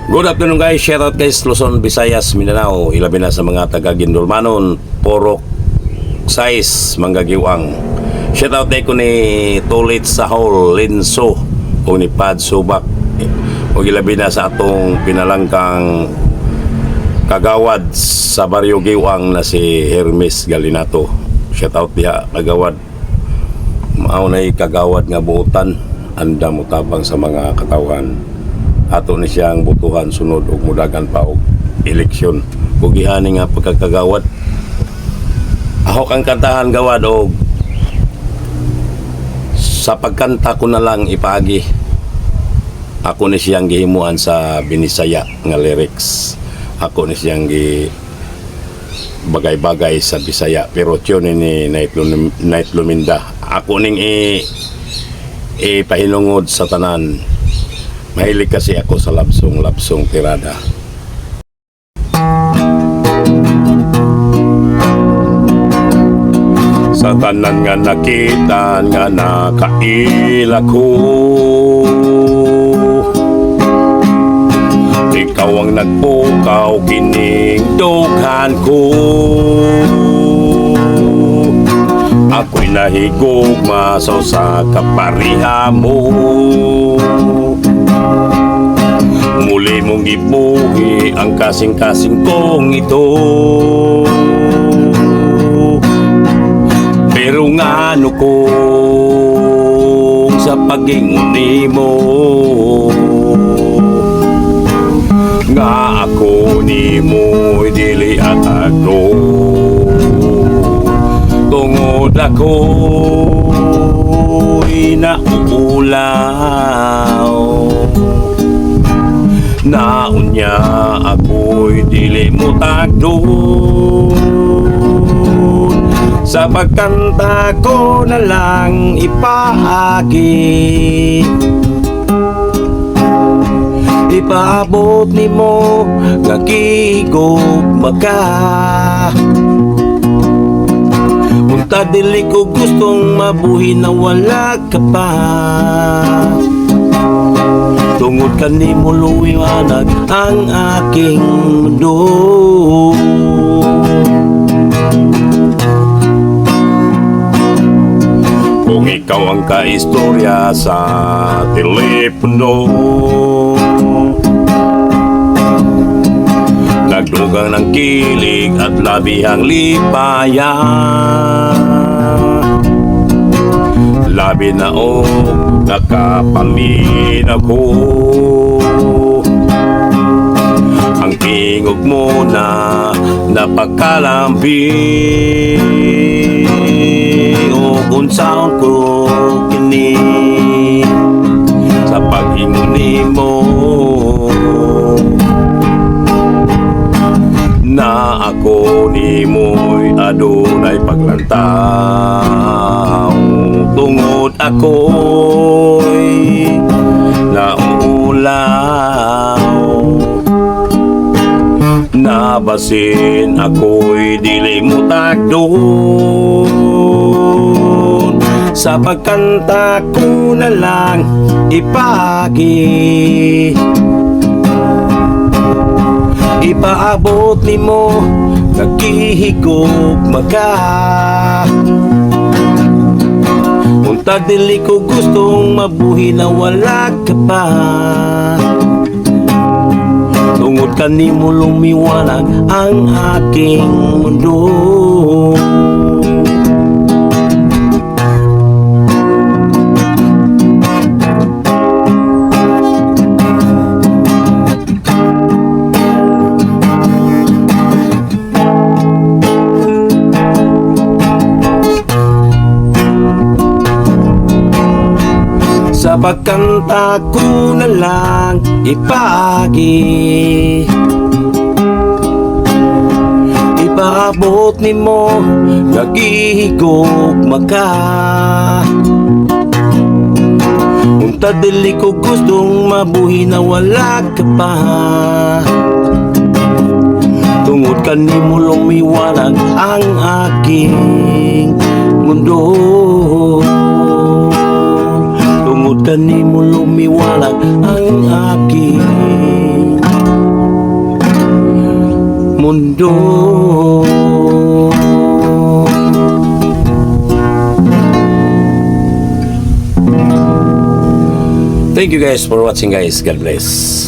Good afternoon guys, shoutout guys Luzon, Visayas, Mindanao. Ilabi na sa mga taga Gindulmanon, Porok, Sais, Manggagiwang. Shoutout day ko ni Tulit Sahol, Linso, o ni Pad Subak. O ilabi na sa atong pinalangkang kagawad sa Baryo Giwang na si Hermes Galinato. Shoutout diha kagawad. Maunay kagawad nga buutan, anda mo tabang sa mga katawan. Ato ni siyang butuhan sunod og mudagan pa og eleksyon. Ug gihani nga pagkakagawad. Ahok ang kantahan gawad og sa pagkanta ko na lang ipagi. Ako ni siyang gihimuan sa Binisaya nga lyrics. Ako ni siyang bagay-bagay sa Bisaya pero tune ni Night Luminda. Ako ning ipahinungod sa tanan. Mahilig kasi ako sa labsong tirada. Sa tanan nga nakita nga nakaila ko, ikaw ang nagpukaw kining dughan ko. Ako'y nahigugma sa kapariha mo. Muli mong ibuhi ang kasing-kasing kong ito. Pero nga ano kung sa pag-inguni mo nga ako ni mo'y dili at agdo. Tungod ako'y nauulaw, naunya ako'y dili mo tagdon. Sa pagkanta ko na lang ipaagi, ipaabot ni mo nga gigugma ka. Unta dili ko gustong mabuhi na wala ka pa. Tungod ka ni mo luwiwanag ang aking mundo. Kung ikaw ang kaistorya sa telepono, nagdugang ng kilig at labihang lipaya. Labi na o nakapamin ako. Ang tingog mo na napagkalambing o unsaon ko kini sa pag-inguni mo na ako ni mo'y adunay paglantaw. Tungod ako'y nauulaw, nabasin ako'y dili mo tagdon. Sa pagkanta ko na lang ipagi, ipaabot ni mo nagkihigugma ka. Unta dili ko gustong mabuhi na wala ka pa. Tungod ka ni mo lumiwanag ang aking mundo. Sa pagkanta ko na lang ipagi, ipaabot ni mo nagihigugma ka. Unta dili ko gustong mabuhi na wala ka pa. Tungod ka ni mo lumiwanag ang aking mundo. Tungod ka ni mo lumiwanag ang aking Thank you guys for watching guys. God bless.